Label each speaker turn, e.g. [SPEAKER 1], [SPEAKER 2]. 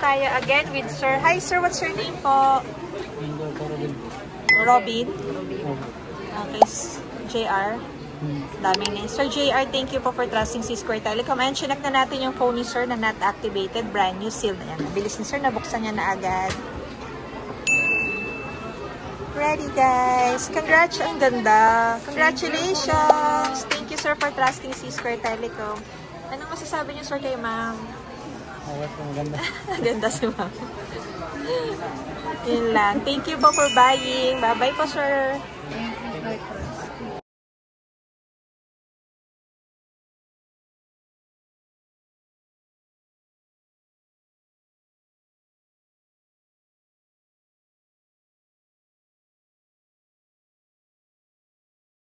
[SPEAKER 1] tayo again with Sir. Hi Sir, what's your name po? Robin. Okay, JR. Daming name. Sir JR, thank you po for trusting C-Square Telecom. And chinek na natin yung phone ni Sir na not activated. Brand new seal na yan. Bilis ni Sir, nabuksan niya na agad. Ready guys. Congrats. Ang ganda. Congratulations. Thank you Sir for trusting C-Square Telecom. Anong masasabi niyo Sir kay ma'am?
[SPEAKER 2] Maganda.
[SPEAKER 1] Ganda si ma'am. Yun lang. Thank you po for buying. Bye-bye po Sir.